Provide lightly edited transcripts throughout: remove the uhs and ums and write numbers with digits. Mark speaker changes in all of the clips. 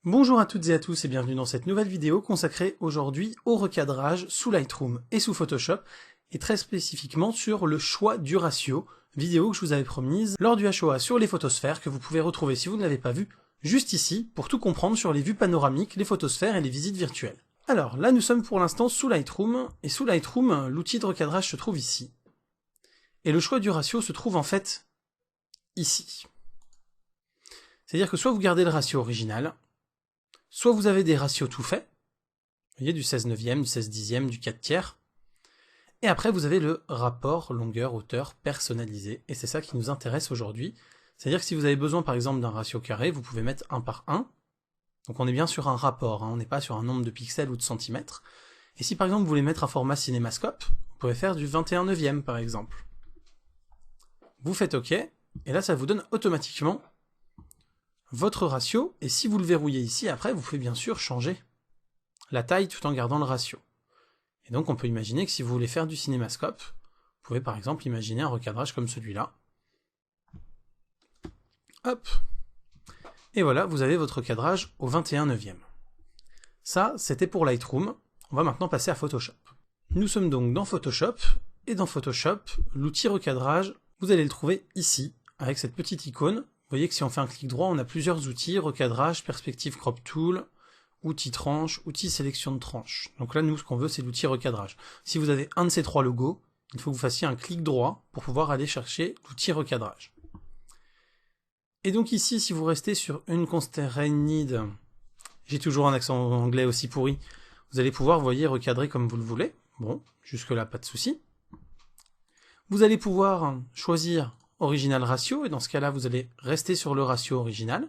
Speaker 1: Bonjour à toutes et à tous et bienvenue dans cette nouvelle vidéo consacrée aujourd'hui au recadrage sous Lightroom et sous Photoshop, et très spécifiquement sur le choix du ratio, vidéo que je vous avais promise lors du HOA sur les photosphères que vous pouvez retrouver si vous ne l'avez pas vu, juste ici, pour tout comprendre sur les vues panoramiques, les photosphères et les visites virtuelles. Alors là nous sommes pour l'instant sous Lightroom, et sous Lightroom, l'outil de recadrage se trouve ici. Et le choix du ratio se trouve en fait ici. C'est-à-dire que soit vous gardez le ratio original, soit vous avez des ratios tout faits, vous voyez, du 16/9, du 16/10, du 4/3, et après vous avez le rapport longueur-hauteur personnalisé, et c'est ça qui nous intéresse aujourd'hui. C'est-à-dire que si vous avez besoin par exemple d'un ratio carré, vous pouvez mettre 1 par 1, donc on est bien sur un rapport, on n'est pas sur un nombre de pixels ou de centimètres, et si par exemple vous voulez mettre un format cinémascope, vous pouvez faire du 21/9 par exemple. Vous faites OK, et là ça vous donne automatiquement votre ratio, et si vous le verrouillez ici, après vous pouvez bien sûr changer la taille tout en gardant le ratio. Et donc on peut imaginer que si vous voulez faire du cinémascope, vous pouvez par exemple imaginer un recadrage comme celui-là. Hop. Et voilà, vous avez votre recadrage au 21/9. Ça, c'était pour Lightroom. On va maintenant passer à Photoshop. Nous sommes donc dans Photoshop, et dans Photoshop, l'outil recadrage, vous allez le trouver ici, avec cette petite icône. Vous voyez que si on fait un clic droit, on a plusieurs outils, recadrage, perspective crop tool, outil tranche, outil sélection de tranche. Donc là, nous, ce qu'on veut, c'est l'outil recadrage. Si vous avez un de ces trois logos, il faut que vous fassiez un clic droit pour pouvoir aller chercher l'outil recadrage. Et donc ici, si vous restez sur une constrained, j'ai toujours un accent anglais aussi pourri, vous allez pouvoir, vous voyez, recadrer comme vous le voulez. Bon, jusque-là, pas de souci. Vous allez pouvoir choisir original ratio, et dans ce cas-là, vous allez rester sur le ratio original.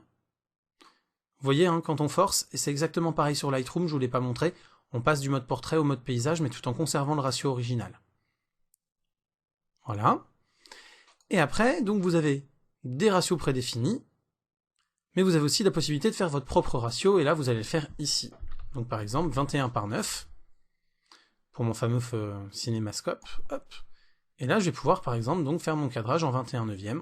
Speaker 1: Vous voyez, hein, quand on force, et c'est exactement pareil sur Lightroom, je ne vous l'ai pas montré, on passe du mode portrait au mode paysage, mais tout en conservant le ratio original. Voilà. Et après, donc vous avez des ratios prédéfinis, mais vous avez aussi la possibilité de faire votre propre ratio, et là, vous allez le faire ici. Donc par exemple, 21/9, pour mon fameux cinémascope, hop. Et là, je vais pouvoir, par exemple, donc faire mon cadrage en 21/9.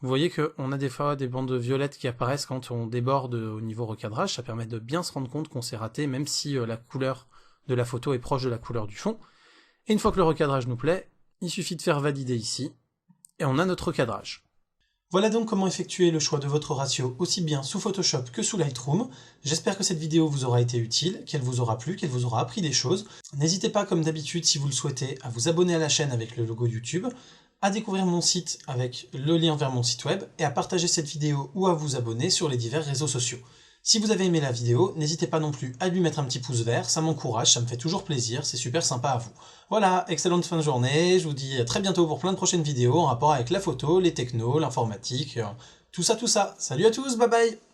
Speaker 1: Vous voyez qu'on a des fois des bandes violettes qui apparaissent quand on déborde au niveau recadrage, ça permet de bien se rendre compte qu'on s'est raté, même si la couleur de la photo est proche de la couleur du fond. Et une fois que le recadrage nous plaît, il suffit de faire valider ici, et on a notre recadrage. Voilà donc comment effectuer le choix de votre ratio aussi bien sous Photoshop que sous Lightroom. J'espère que cette vidéo vous aura été utile, qu'elle vous aura plu, qu'elle vous aura appris des choses. N'hésitez pas, comme d'habitude, si vous le souhaitez, à vous abonner à la chaîne avec le logo YouTube, à découvrir mon site avec le lien vers mon site web, et à partager cette vidéo ou à vous abonner sur les divers réseaux sociaux. Si vous avez aimé la vidéo, n'hésitez pas non plus à lui mettre un petit pouce vert, ça m'encourage, ça me fait toujours plaisir, c'est super sympa à vous. Voilà, excellente fin de journée, je vous dis à très bientôt pour plein de prochaines vidéos en rapport avec la photo, les technos, l'informatique, tout ça. Salut à tous, bye bye!